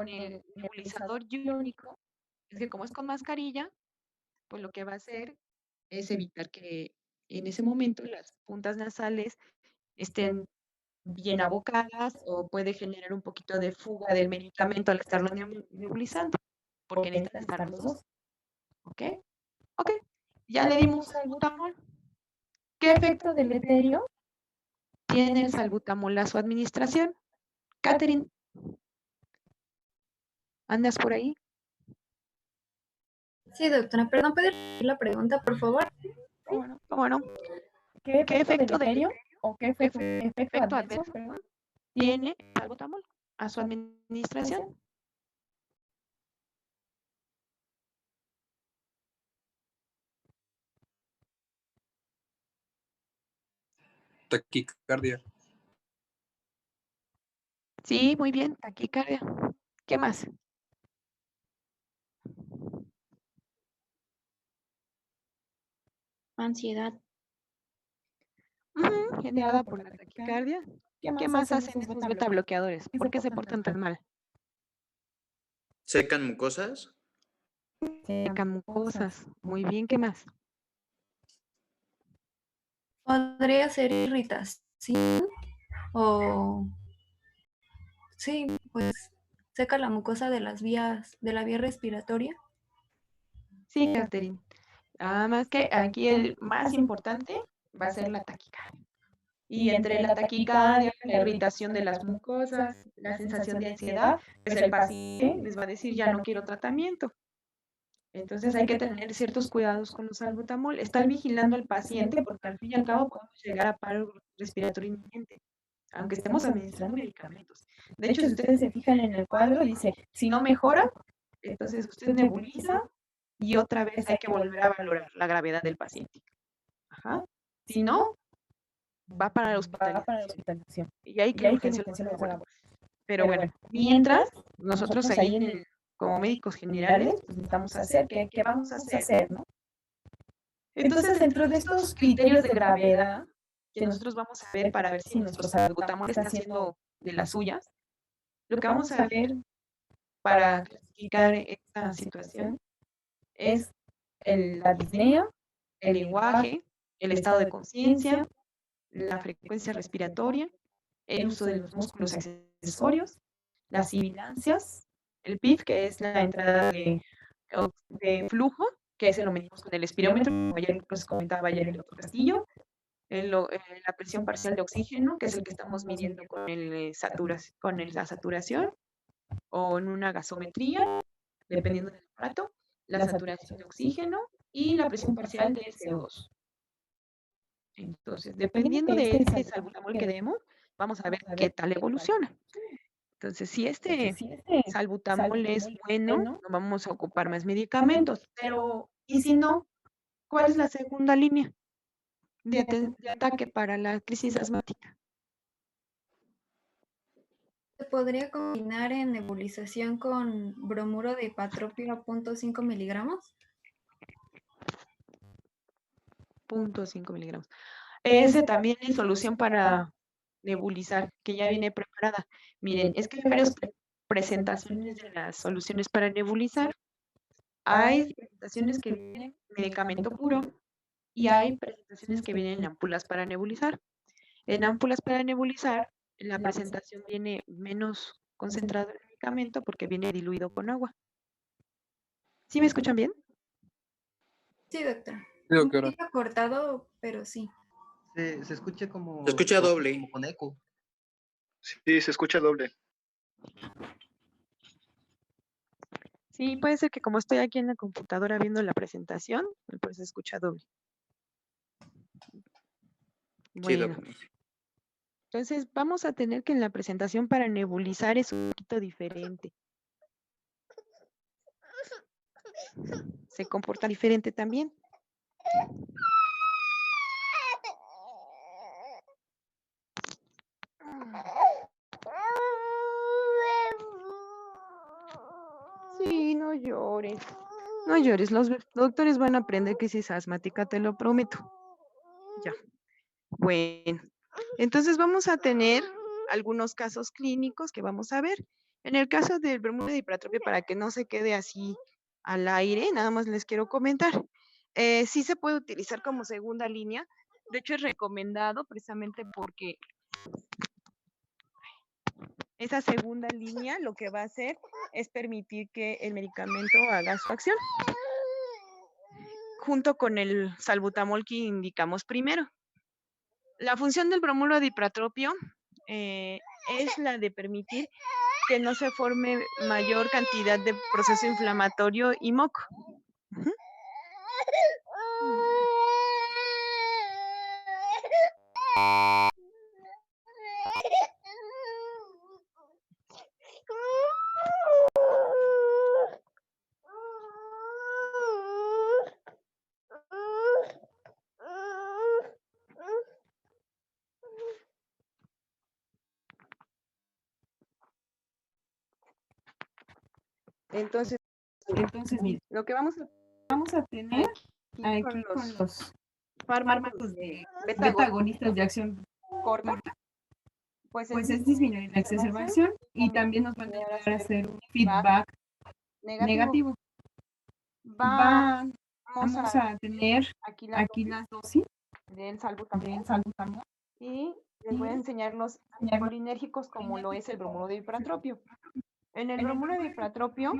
con el nebulizador iónico es que como es con mascarilla, pues lo que va a hacer es evitar que en ese momento las puntas nasales estén bien abocadas o puede generar un poquito de fuga del medicamento al estarlo nebulizando, porque necesitan estar los dos. ¿Ok? Ok. Ya le dimos salbutamol. ¿Qué efecto deleterio tiene el salbutamol a su administración? Catherine, ¿andas por ahí? Sí, doctora, perdón, ¿puede repetir la pregunta, por favor? ¿Cómo no? ¿Qué ¿Qué efecto deleterio o qué efecto efecto adverso, adverso tiene el salbutamol a su administración? Taquicardia. Sí, muy bien, taquicardia. ¿Qué más? Ansiedad. Generada por la taquicardia. ¿Qué más hacen esos beta bloqueadores? ¿Por qué se portan tan mal? ¿Secan mucosas? Secan mucosas. Muy bien, ¿qué más? ¿Podría ser irritación o sí, pues seca la mucosa de las vías, de la vía respiratoria? Sí, Catherine. Nada más que aquí el más importante va a ser la taquicardia. Y entre la taquicardia, la irritación de las mucosas, la sensación de ansiedad, pues el paciente les va a decir ya no quiero tratamiento. Entonces hay que tener ciertos cuidados con los salbutamol, estar vigilando al paciente porque al fin y al cabo podemos llegar a paro respiratorio inminente, aunque estemos administrando medicamentos. De hecho, si ustedes se fijan en el cuadro, dice, si no mejora, entonces usted nebuliza y otra vez hay que volver a valorar la gravedad del paciente. Ajá. Si no, va para la hospitalización. Y ahí que la urgencia lo haga. Pero bueno, mientras, nosotros ahí como médicos generales, pues necesitamos hacer, ¿qué vamos a hacer, no? Entonces, dentro de estos criterios de gravedad que nosotros vamos a ver para ver si nuestro salbutamol está haciendo de las suyas, lo que vamos a ver para clasificar esta situación es la disnea, el lenguaje, el estado de conciencia, la frecuencia respiratoria, el uso de los músculos accesorios, las sibilancias, el PIF, que es la entrada de flujo, que ese lo medimos con el espirómetro, como ayer les comentaba ayer el doctor Castillo, la presión parcial de oxígeno, que es el que estamos midiendo con la saturación, o en una gasometría, dependiendo del aparato, la saturación de oxígeno y la presión parcial de CO2. Entonces, dependiendo de este salbutamol que demos, vamos a ver qué tal evoluciona. Entonces, si este salbutamol es bueno, no vamos a ocupar más medicamentos, pero ¿y si no? ¿Cuál es la segunda línea de ataque para la crisis asmática? ¿Se podría combinar en nebulización con bromuro de hipatropio a 0.5 miligramos? 0.5 miligramos. Ese también es solución para nebulizar, que ya viene preparada. Miren, es que hay varias presentaciones de las soluciones para nebulizar. Hay presentaciones que vienen medicamento puro y hay presentaciones que vienen en ámpulas para nebulizar. En ámpulas para nebulizar, la presentación viene menos concentrado el medicamento porque viene diluido con agua. ¿Sí me escuchan bien? Sí, doctora. Sí, Un doctora. poquito cortado, pero sí. Se escucha como... Se escucha doble. Como con eco. Sí, se escucha doble. Sí, puede ser que como estoy aquí en la computadora viendo la presentación, pues se escucha doble. Sí, Bueno, doctora. entonces vamos a tener que en la presentación para nebulizar es un poquito diferente. Se comporta diferente también. Sí, no llores. No llores, los doctores van a aprender crisis asmática, te lo prometo. Ya. Bueno, entonces vamos a tener algunos casos clínicos que vamos a ver. En el caso del bromuro de hipratropia, para que no se quede así al aire, nada más les quiero comentar. Sí se puede utilizar como segunda línea. De hecho, es recomendado precisamente porque esa segunda línea lo que va a hacer es permitir que el medicamento haga su acción, junto con el salbutamol que indicamos primero. La función del bromuro de hipratropio es la de permitir que no se forme mayor cantidad de proceso inflamatorio y moco. Ujú. Entonces, Mira, lo que vamos vamos a tener a aquí aquí con los fármacos de beta agonistas de acción corta, pues es disminuir la exacerbación y también nos van a ayudar a hacer un feedback negativo. Vamos Vamos a a tener aquí aquí las dosis del salbutamol del salbutamol. y les voy a enseñar los colinérgicos como lo es el bromuro de hipratropio. En el bromuro de hipratropio,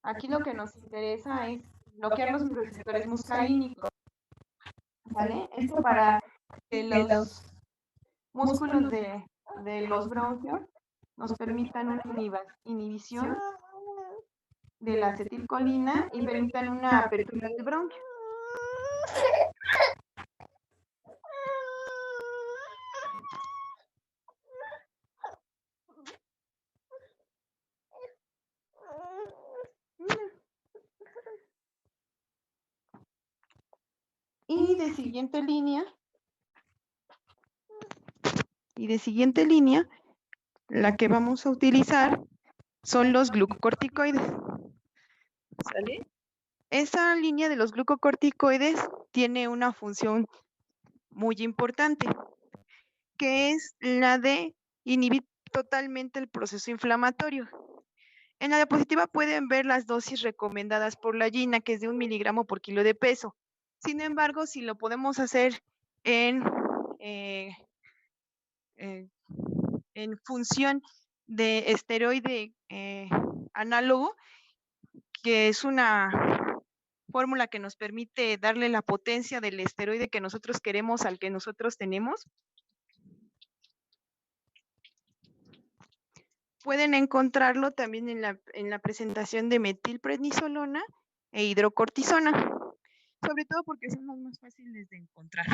aquí lo que nos interesa es bloquear los receptores muscarínicos, ¿vale? Esto para que los músculos de los bronquios nos permitan una inhibición de la acetilcolina y permitan una apertura del bronquio. Y de siguiente línea, la que vamos a utilizar son los glucocorticoides. ¿Sale? Esa línea de los glucocorticoides tiene una función muy importante, que es la de inhibir totalmente el proceso inflamatorio. En la diapositiva pueden ver las dosis recomendadas por la GINA, que es de 1 miligramo por kilo de peso. Sin embargo, si lo podemos hacer en función de esteroide análogo, que es una fórmula que nos permite darle la potencia del esteroide que nosotros queremos al que nosotros tenemos. Pueden encontrarlo también en la presentación de metilprednisolona e hidrocortisona, sobre todo porque son los más fáciles de encontrar.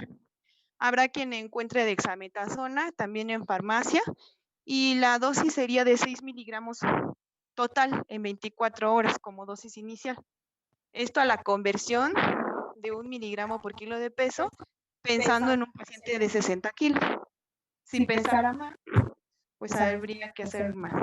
Habrá quien encuentre dexametasona también en farmacia y la dosis sería de 6 miligramos total en 24 horas como dosis inicial. Esto a la conversión de 1 miligramo por kilo de peso, pensando en un paciente de 60 kilos. Si pesara más, pues habría que hacer más.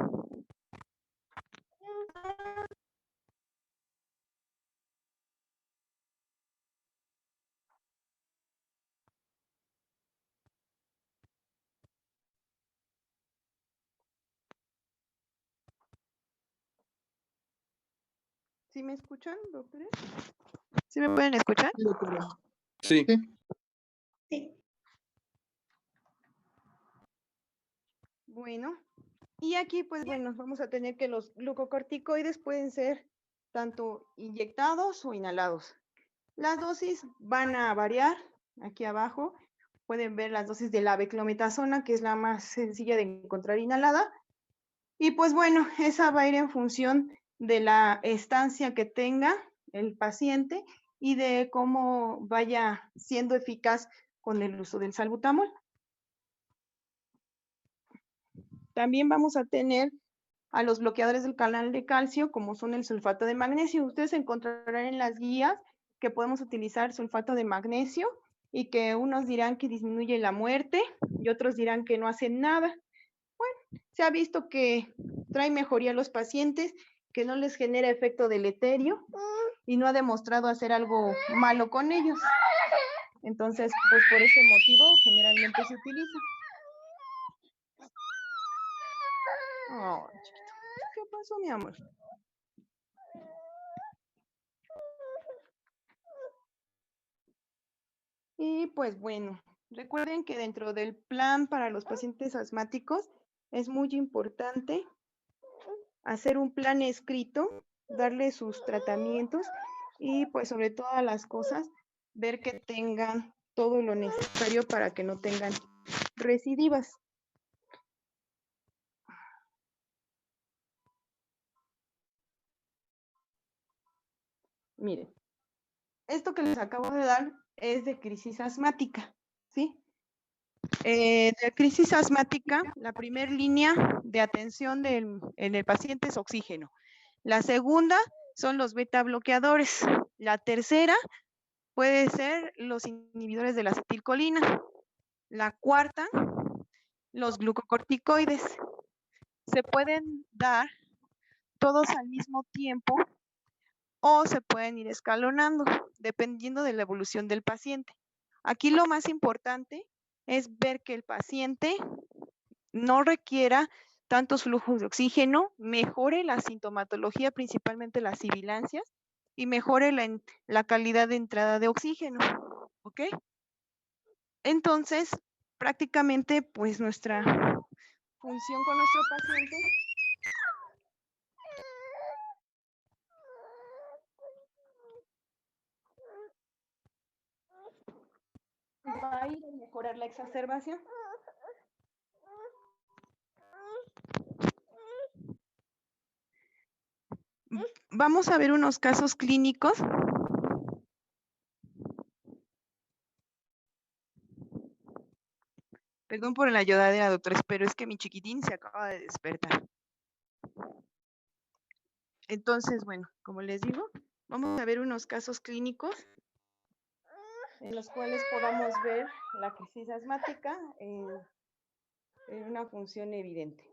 ¿Sí me escuchan, doctores? ¿Sí me pueden escuchar? Sí. Bueno, y aquí pues bueno, vamos a tener que los glucocorticoides pueden ser tanto inyectados o inhalados. Las dosis van a variar. Aquí abajo pueden ver las dosis de la beclometasona, que es la más sencilla de encontrar inhalada. Y pues bueno, esa va a ir en función de la estancia que tenga el paciente y de cómo vaya siendo eficaz con el uso del salbutamol. También vamos a tener a los bloqueadores del canal de calcio, como son el sulfato de magnesio. Ustedes encontrarán en las guías que podemos utilizar sulfato de magnesio y que unos dirán que disminuye la muerte y otros dirán que no hacen nada. Bueno, se ha visto que trae mejoría a los pacientes, que no les genera efecto deleterio y no ha demostrado hacer algo malo con ellos. Entonces, pues por ese motivo generalmente se utiliza. Oh, chiquito. pasó, mi amor? Y pues bueno, recuerden que dentro del plan para los pacientes asmáticos es muy importante hacer un plan escrito, darle sus tratamientos y pues sobre todas las cosas, ver que tengan todo lo necesario para que no tengan recidivas. Miren, esto que les acabo de dar es de crisis asmática, ¿sí? De crisis asmática, la primera línea de atención en el paciente es oxígeno. La segunda son los beta bloqueadores. La tercera puede ser los inhibidores de la acetilcolina. La cuarta, los glucocorticoides. Se pueden dar todos al mismo tiempo o se pueden ir escalonando, dependiendo de la evolución del paciente. Aquí lo más importante es ver que el paciente no requiera tantos flujos de oxígeno, mejore la sintomatología, principalmente las sibilancias, y mejore la calidad de entrada de oxígeno, ¿ok? Entonces, prácticamente, pues nuestra función con nuestro paciente va a ir a mejorar la exacerbación. Vamos a ver unos casos clínicos. Perdón por la lloradera, doctores, pero es que mi chiquitín se acaba de despertar. Entonces, bueno, como les digo, vamos a ver unos casos clínicos en los cuales podamos ver la crisis asmática en una función evidente,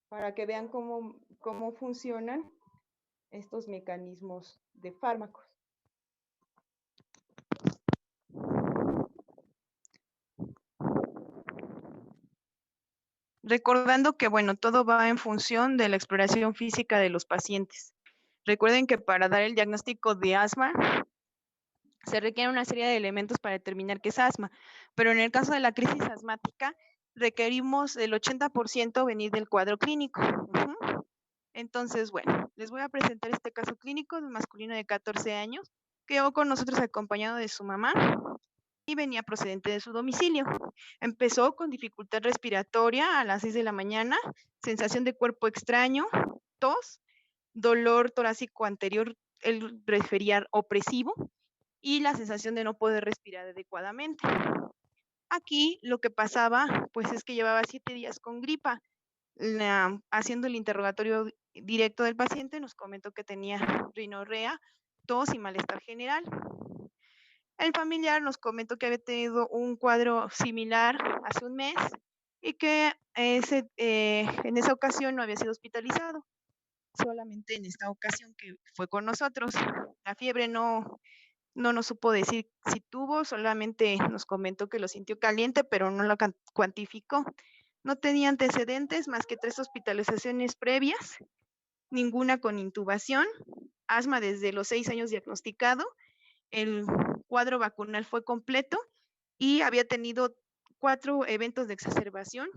para que vean cómo funcionan estos mecanismos de fármacos. Recordando que, bueno, todo va en función de la exploración física de los pacientes. Recuerden que para dar el diagnóstico de asma se requiere una serie de elementos para determinar qué es asma, pero en el caso de la crisis asmática requerimos el 80% venir del cuadro clínico. Entonces, bueno, les voy a presentar este caso clínico de un masculino de 14 años que llegó con nosotros acompañado de su mamá y venía procedente de su domicilio. Empezó con dificultad respiratoria a las 6 de la mañana, sensación de cuerpo extraño, tos, dolor torácico anterior, él refería opresivo, y la sensación de no poder respirar adecuadamente. Aquí lo que pasaba, pues es que llevaba 7 días con gripa. Haciendo el interrogatorio directo del paciente, nos comentó que tenía rinorrea, tos y malestar general. El familiar nos comentó que había tenido un cuadro similar hace un mes y que en esa ocasión no había sido hospitalizado, solamente en esta ocasión que fue con nosotros. La fiebre no nos supo decir si tuvo, solamente nos comentó que lo sintió caliente, pero no lo cuantificó. No tenía antecedentes más que 3 hospitalizaciones previas, ninguna con intubación, asma desde los 6 años diagnosticado, el cuadro vacunal fue completo y había tenido 4 eventos de exacerbación,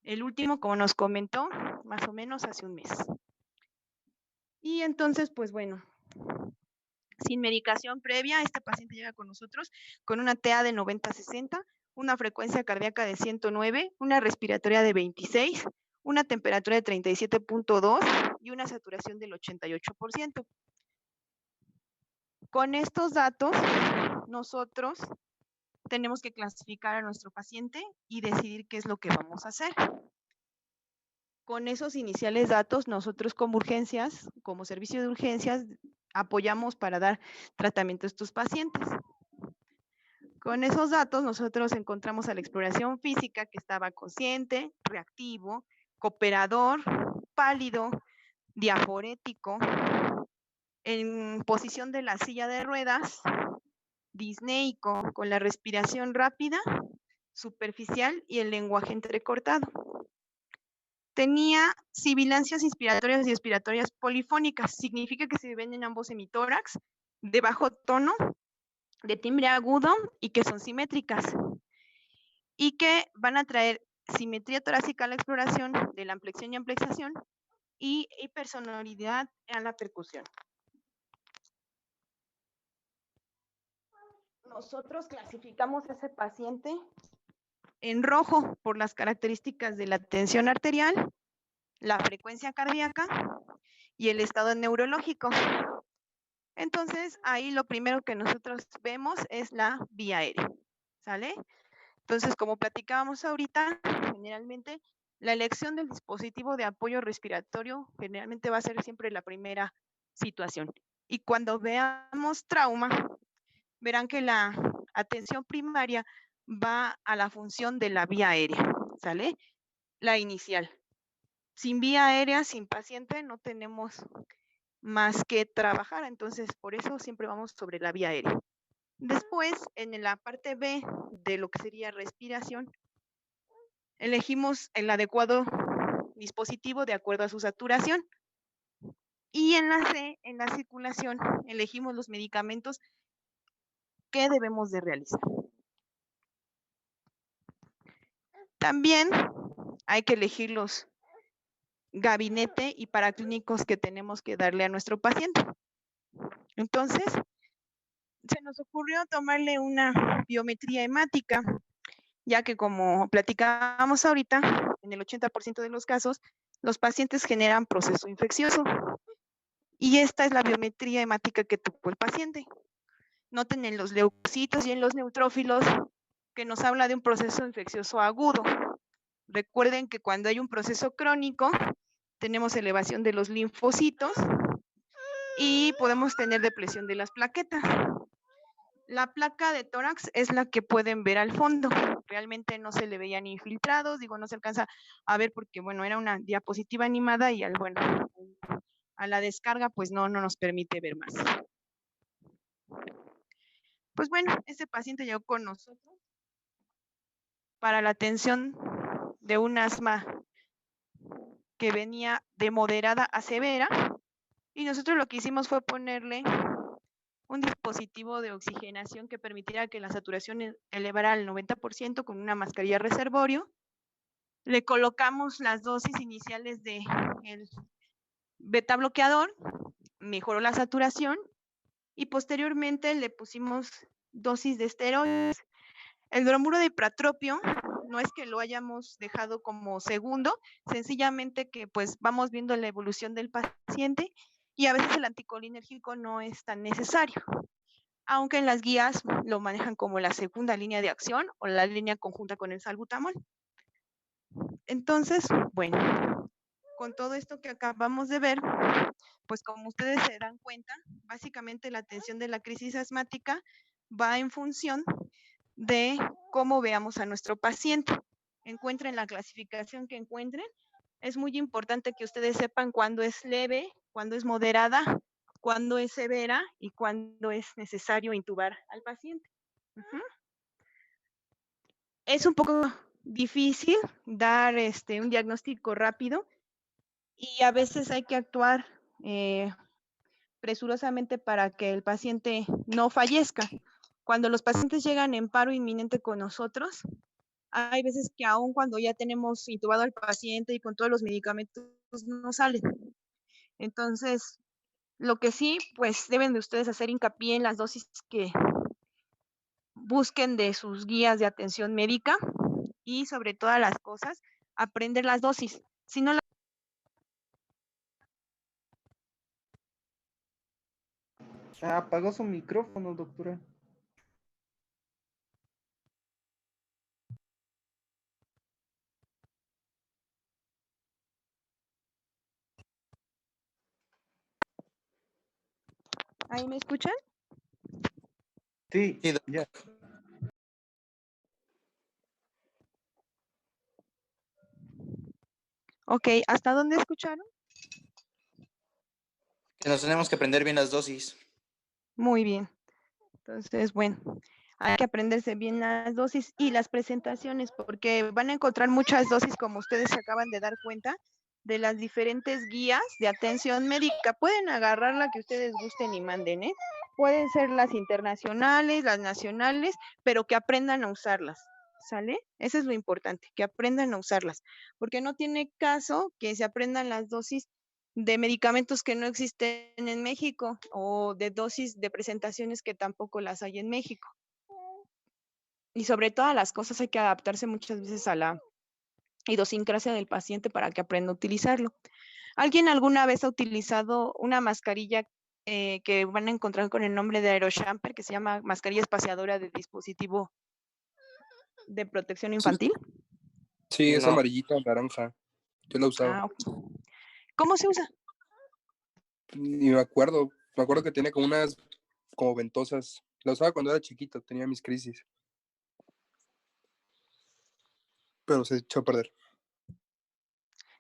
el último, como nos comentó, más o menos hace un mes. Y entonces, pues bueno, sin medicación previa, este paciente llega con nosotros con una TA de 90-60, una frecuencia cardíaca de 109, una respiratoria de 26, una temperatura de 37.2 y una saturación del 88%. Con estos datos, nosotros tenemos que clasificar a nuestro paciente y decidir qué es lo que vamos a hacer. Con esos iniciales datos, nosotros como urgencias, como servicio de urgencias, apoyamos para dar tratamiento a estos pacientes. Con esos datos, nosotros encontramos a la exploración física que estaba consciente, reactivo, cooperador, pálido, diaforético, en posición de la silla de ruedas, disneico, con la respiración rápida, superficial y el lenguaje entrecortado. tenía sibilancias inspiratorias y expiratorias polifónicas. Significa que se ven en ambos hemitórax, de bajo tono, de timbre agudo y que son simétricas. Y que van a traer simetría torácica a la exploración de la ampliación y amplexación y hipersonoridad a la percusión. Nosotros clasificamos a ese paciente en rojo por las características de la tensión arterial, la frecuencia cardíaca y el estado neurológico. Entonces, ahí lo primero que nosotros vemos es la vía aérea, ¿sale? Entonces, como platicábamos ahorita, generalmente la elección del dispositivo de apoyo respiratorio generalmente va a ser siempre la primera situación. Y cuando veamos trauma, verán que la atención primaria va a la función de la vía aérea, ¿sale? La inicial. Sin vía aérea, sin paciente, no tenemos más que trabajar, entonces por eso siempre vamos sobre la vía aérea. Después, en la parte B de lo que sería respiración, elegimos el adecuado dispositivo de acuerdo a su saturación. Y en la C, en la circulación, elegimos los medicamentos que debemos de realizar. También hay que elegir los gabinete y paraclínicos que tenemos que darle a nuestro paciente. Entonces, se nos ocurrió tomarle una biometría hemática, ya que como platicábamos ahorita, en el 80% de los casos, los pacientes generan proceso infeccioso. Y esta es la biometría hemática que tuvo el paciente. Noten en los leucocitos y en los neutrófilos que nos habla de un proceso infeccioso agudo. Recuerden que cuando hay un proceso crónico, tenemos elevación de los linfocitos y podemos tener depresión de las plaquetas. La placa de tórax es la que pueden ver al fondo. Realmente no se le veían infiltrados, digo, no se alcanza a ver porque, bueno, era una diapositiva animada y a la descarga, pues no nos permite ver más. Pues bueno, ese paciente llegó con nosotros para la atención de un asma que venía de moderada a severa y nosotros lo que hicimos fue ponerle un dispositivo de oxigenación que permitiera que la saturación elevara al 90% con una mascarilla reservorio. Le colocamos las dosis iniciales del beta bloqueador, mejoró la saturación y posteriormente le pusimos dosis de esteroides. El bromuro de ipratropio no es que lo hayamos dejado como segundo, sencillamente que pues vamos viendo la evolución del paciente y a veces el anticolinérgico no es tan necesario, aunque en las guías lo manejan como la segunda línea de acción o la línea conjunta con el salbutamol. Entonces, bueno, con todo esto que acabamos de ver, pues como ustedes se dan cuenta, básicamente la atención de la crisis asmática va en función de cómo veamos a nuestro paciente. Encuentren la clasificación que encuentren. Es muy importante que ustedes sepan cuándo es leve, cuándo es moderada, cuándo es severa y cuándo es necesario intubar al paciente. Es un poco difícil dar un diagnóstico rápido y a veces hay que actuar presurosamente para que el paciente no fallezca. Cuando los pacientes llegan en paro inminente con nosotros, hay veces que aún cuando ya tenemos intubado al paciente y con todos los medicamentos no salen. Entonces, lo que sí, pues deben de ustedes hacer hincapié en las dosis que busquen de sus guías de atención médica y sobre todas las cosas, aprender las dosis. Si no apagó su micrófono, doctora. ¿Ahí me escuchan? Sí, ya. Ok, ¿hasta dónde escucharon? Que nos tenemos que aprender bien las dosis. Muy bien. Entonces, bueno, Hay que aprenderse bien las dosis y las presentaciones, porque van a encontrar muchas dosis, como ustedes se acaban de dar cuenta, de las diferentes guías de atención médica. Pueden agarrar la que ustedes gusten y manden, ¿eh? Pueden ser las internacionales, las nacionales, pero que aprendan a usarlas, ¿sale? Eso es lo importante, que aprendan a usarlas, porque no tiene caso que se aprendan las dosis de medicamentos que no existen en México o de dosis de presentaciones que tampoco las hay en México. Y sobre todas las cosas hay que adaptarse muchas veces a la idiosincrasia del paciente para que aprenda a utilizarlo. ¿Alguien alguna vez ha utilizado una mascarilla que van a encontrar con el nombre de Aeroshamper, que se llama mascarilla espaciadora de dispositivo de protección infantil? Sí, es No. amarillita, naranja. Yo la usaba. Ok. ¿Cómo se usa? Ni me acuerdo. Me acuerdo que tenía como unas como ventosas. La usaba cuando era chiquito, tenía mis crisis. Pero se echó a perder.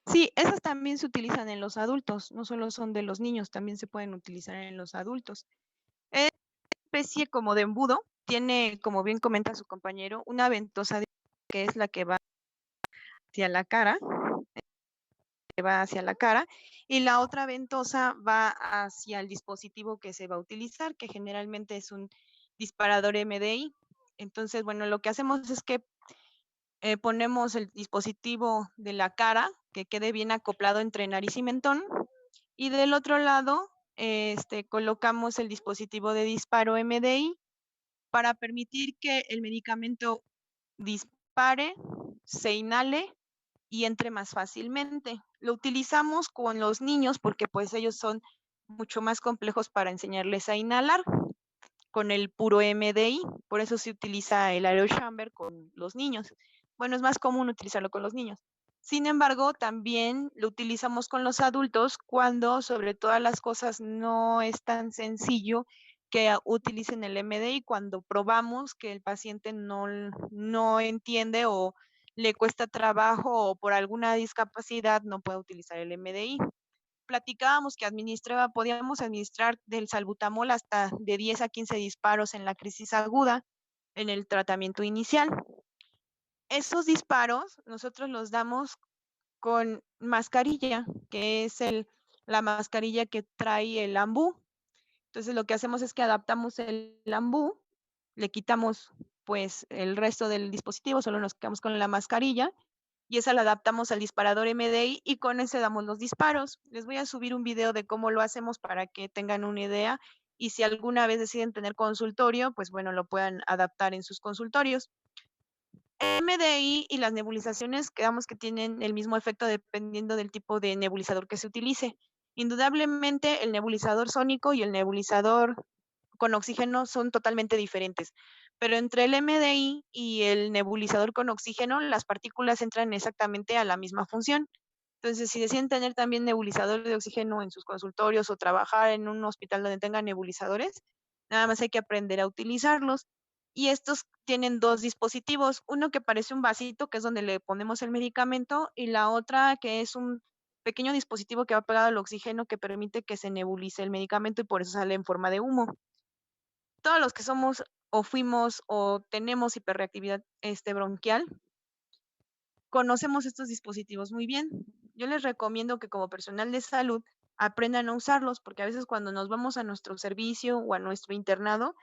Sí, esas también se utilizan en los adultos, no solo son de los niños, también se pueden utilizar en los adultos. Es una especie como de embudo, tiene, como bien comenta su compañero, una ventosa que es la que va hacia la cara, y la otra ventosa va hacia el dispositivo que se va a utilizar, que generalmente es un disparador MDI. Entonces, bueno, lo que hacemos es que ponemos el dispositivo de la cara, que quede bien acoplado entre nariz y mentón, y del otro lado colocamos el dispositivo de disparo MDI para permitir que el medicamento dispare, se inhale y entre más fácilmente. Lo utilizamos con los niños porque pues ellos son mucho más complejos para enseñarles a inhalar con el puro MDI, por eso se utiliza el Aeroshamber con los niños. Bueno, es más común utilizarlo con los niños. Sin embargo, también lo utilizamos con los adultos cuando sobre todas las cosas no es tan sencillo que utilicen el MDI, cuando probamos que el paciente no entiende o le cuesta trabajo o por alguna discapacidad no puede utilizar el MDI. Platicábamos que podíamos administrar del salbutamol hasta de 10 a 15 disparos en la crisis aguda en el tratamiento inicial. Esos disparos nosotros los damos con mascarilla, que es la mascarilla que trae el ambú. Entonces lo que hacemos es que adaptamos el ambú, le quitamos pues el resto del dispositivo, solo nos quedamos con la mascarilla y esa la adaptamos al disparador MDI y con ese damos los disparos. Les voy a subir un video de cómo lo hacemos para que tengan una idea y si alguna vez deciden tener consultorio, pues bueno, lo puedan adaptar en sus consultorios. El MDI y las nebulizaciones quedamos que tienen el mismo efecto dependiendo del tipo de nebulizador que se utilice. Indudablemente el nebulizador sónico y el nebulizador con oxígeno son totalmente diferentes, pero entre el MDI y el nebulizador con oxígeno, las partículas entran exactamente a la misma función. Entonces, si deciden tener también nebulizador de oxígeno en sus consultorios o trabajar en un hospital donde tengan nebulizadores, nada más hay que aprender a utilizarlos. Y estos tienen dos dispositivos, uno que parece un vasito, que es donde le ponemos el medicamento, y la otra que es un pequeño dispositivo que va pegado al oxígeno que permite que se nebulice el medicamento y por eso sale en forma de humo. Todos los que somos o fuimos o tenemos hiperreactividad bronquial, conocemos estos dispositivos muy bien. Yo les recomiendo que como personal de salud aprendan a usarlos, porque a veces cuando nos vamos a nuestro servicio o a nuestro internado,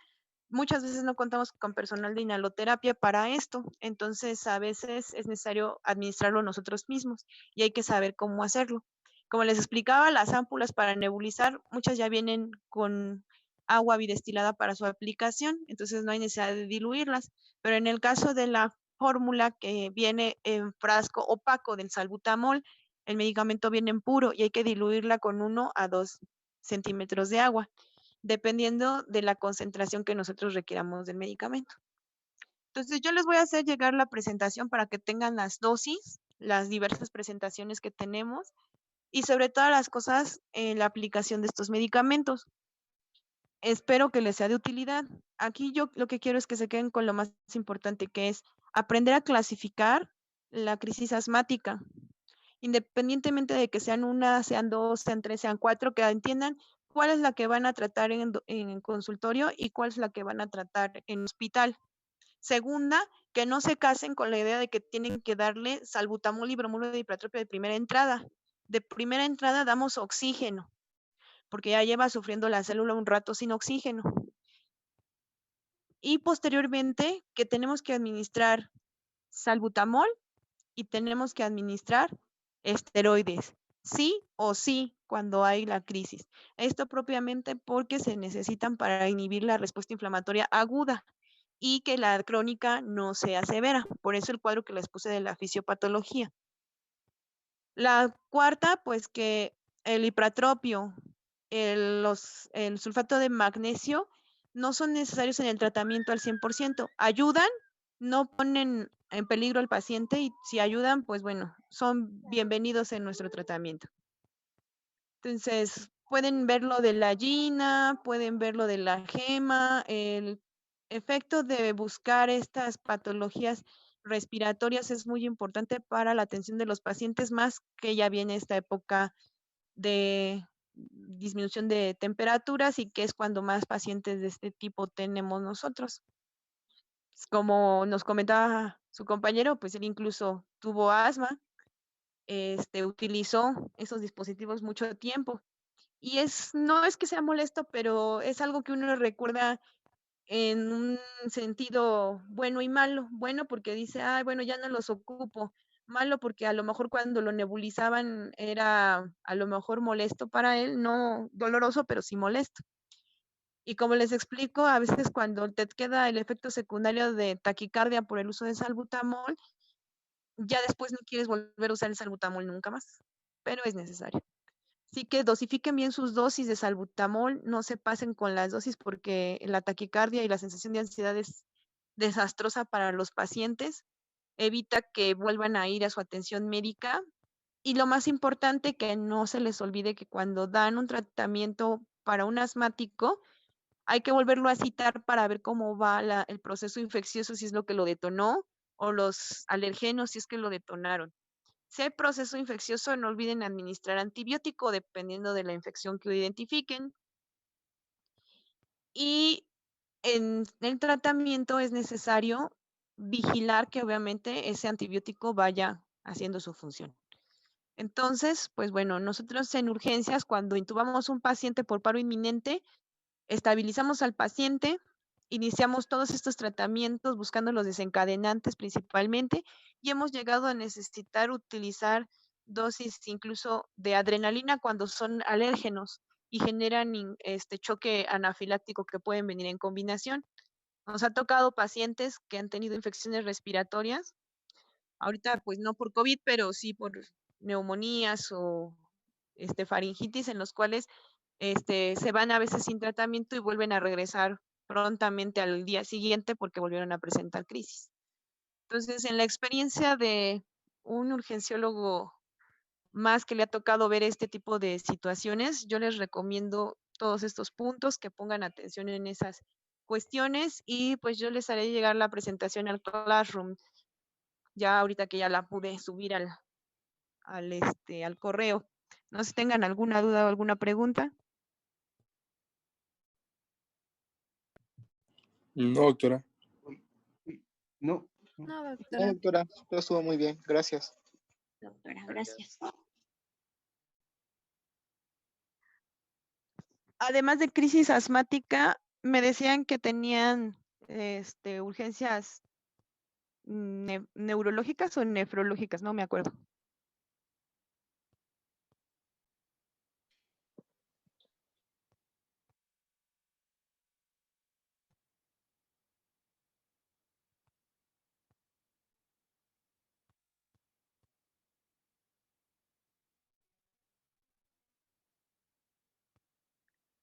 muchas veces no contamos con personal de inhaloterapia para esto, entonces a veces es necesario administrarlo nosotros mismos y hay que saber cómo hacerlo. Como les explicaba, las ámpulas para nebulizar, muchas ya vienen con agua bidestilada para su aplicación, entonces no hay necesidad de diluirlas, pero en el caso de la fórmula que viene en frasco opaco del salbutamol, el medicamento viene en puro y hay que diluirla con 1 a 2 centímetros de agua, dependiendo de la concentración que nosotros requiramos del medicamento. Entonces, yo les voy a hacer llegar la presentación para que tengan las dosis, las diversas presentaciones que tenemos y sobre todas las cosas, la aplicación de estos medicamentos. Espero que les sea de utilidad. Aquí yo lo que quiero es que se queden con lo más importante, que es aprender a clasificar la crisis asmática, independientemente de que sean 1, sean 2, sean 3, sean 4, que entiendan cuál es la que van a tratar en consultorio y cuál es la que van a tratar en hospital. Segunda, que no se casen con la idea de que tienen que darle salbutamol y bromuro de hipratropia de primera entrada. De primera entrada damos oxígeno, porque ya lleva sufriendo la célula un rato sin oxígeno. Y posteriormente, que tenemos que administrar salbutamol y tenemos que administrar esteroides, sí o sí, cuando hay la crisis. Esto propiamente porque se necesitan para inhibir la respuesta inflamatoria aguda y que la crónica no sea severa. Por eso el cuadro que les puse de la fisiopatología. La cuarta, pues que el hipratropio, el sulfato de magnesio no son necesarios en el tratamiento al 100%. Ayudan, no ponen en peligro al paciente y si ayudan, pues bueno, son bienvenidos en nuestro tratamiento. Entonces, pueden ver lo de la gina, pueden ver lo de la gema, el efecto de buscar estas patologías respiratorias es muy importante para la atención de los pacientes, más que ya viene esta época de disminución de temperaturas y que es cuando más pacientes de este tipo tenemos nosotros. Como nos comentaba su compañero, pues él incluso tuvo asma, utilizó esos dispositivos mucho tiempo. Y no es que sea molesto, pero es algo que uno recuerda en un sentido bueno y malo. Bueno, porque dice, ay, bueno, ya no los ocupo. Malo porque a lo mejor cuando lo nebulizaban era a lo mejor molesto para él, no doloroso, pero sí molesto. Y como les explico, a veces cuando te queda el efecto secundario de taquicardia por el uso de salbutamol, ya después no quieres volver a usar el salbutamol nunca más, pero es necesario. Así que dosifiquen bien sus dosis de salbutamol, no se pasen con las dosis porque la taquicardia y la sensación de ansiedad es desastrosa para los pacientes. Evita que vuelvan a ir a su atención médica. Y lo más importante, que no se les olvide que cuando dan un tratamiento para un asmático, hay que volverlo a citar para ver cómo va el proceso infeccioso, si es lo que lo detonó, o los alergenos, si es que lo detonaron. Si hay proceso infeccioso, no olviden administrar antibiótico dependiendo de la infección que identifiquen. Y en el tratamiento es necesario vigilar que obviamente ese antibiótico vaya haciendo su función. Entonces, pues bueno, nosotros en urgencias, cuando intubamos un paciente por paro inminente, estabilizamos al paciente, iniciamos todos estos tratamientos buscando los desencadenantes principalmente y hemos llegado a necesitar utilizar dosis incluso de adrenalina cuando son alérgenos y generan choque anafiláctico que pueden venir en combinación. Nos ha tocado pacientes que han tenido infecciones respiratorias, ahorita pues no por COVID, pero sí por neumonías o faringitis en los cuales se van a veces sin tratamiento y vuelven a regresar prontamente al día siguiente porque volvieron a presentar crisis. Entonces, en la experiencia de un urgenciólogo más que le ha tocado ver este tipo de situaciones, yo les recomiendo todos estos puntos, que pongan atención en esas cuestiones y pues yo les haré llegar la presentación al Classroom, ya ahorita que ya la pude subir al correo. No sé si tengan alguna duda o alguna pregunta. No, doctora. No. No, No, doctora. doctora, todo estuvo muy bien, gracias. Doctora, gracias. Además de crisis asmática, me decían que tenían urgencias neurológicas o nefrológicas, no me acuerdo.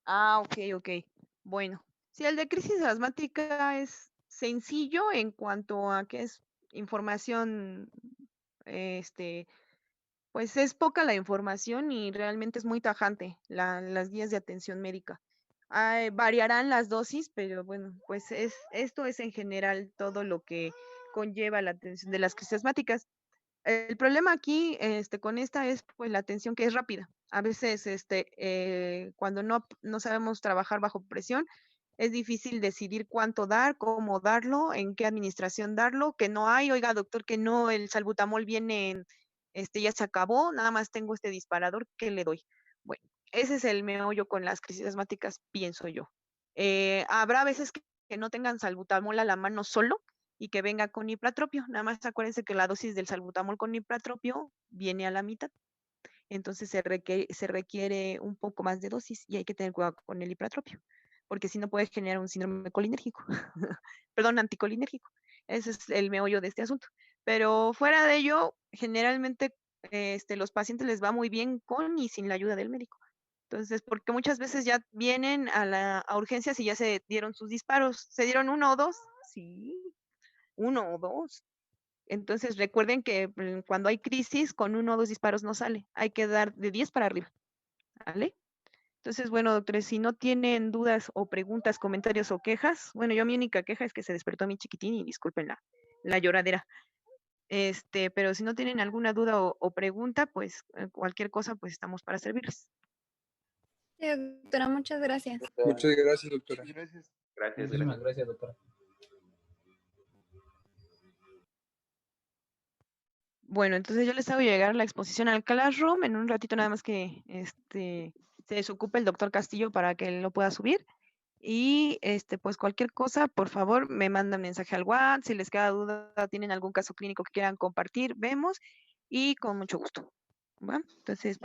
Ah, ok. Bueno, sí, el de crisis asmática es sencillo en cuanto a que es información, pues es poca la información y realmente es muy tajante las guías de atención médica. Variarán las dosis, pero bueno, pues esto es en general todo lo que conlleva la atención de las crisis asmáticas. El problema aquí, con esta es pues la atención que es rápida. A veces, cuando no sabemos trabajar bajo presión, es difícil decidir cuánto dar, cómo darlo, en qué administración darlo, que no hay, oiga, doctor, que no, el salbutamol viene en, ya se acabó, nada más tengo este disparador, ¿qué le doy? Bueno, ese es el meollo con las crisis asmáticas, pienso yo. Habrá veces que no tengan salbutamol a la mano solo y que venga con ipratropio, nada más acuérdense que la dosis del salbutamol con ipratropio viene a la mitad. Entonces se requiere un poco más de dosis y hay que tener cuidado con el ipratropio, porque si no puede generar un síndrome colinérgico, perdón, anticolinérgico. Ese es el meollo de este asunto. Pero fuera de ello, generalmente los pacientes les va muy bien con y sin la ayuda del médico. Entonces, porque muchas veces ya vienen a urgencias y ya se dieron sus disparos. ¿Se dieron 1 o 2? Sí, 1 o 2. Entonces, recuerden que cuando hay crisis, con 1 o 2 disparos no sale. Hay que dar de 10 para arriba. ¿Vale? Entonces, bueno, doctores, si no tienen dudas o preguntas, comentarios o quejas, bueno, yo mi única queja es que se despertó mi chiquitín y disculpen la lloradera. Pero si no tienen alguna duda o pregunta, pues cualquier cosa, pues estamos para servirles. Sí, doctora, muchas gracias. Muchas gracias, doctora. Gracias. Muchísimas gracias, doctora. Bueno, entonces yo les hago llegar la exposición al Classroom en un ratito nada más que se desocupe el doctor Castillo para que él lo pueda subir. Y pues cualquier cosa, por favor, me mandan mensaje al WhatsApp. Si les queda duda, tienen algún caso clínico que quieran compartir, vemos y con mucho gusto. ¿Va? Entonces,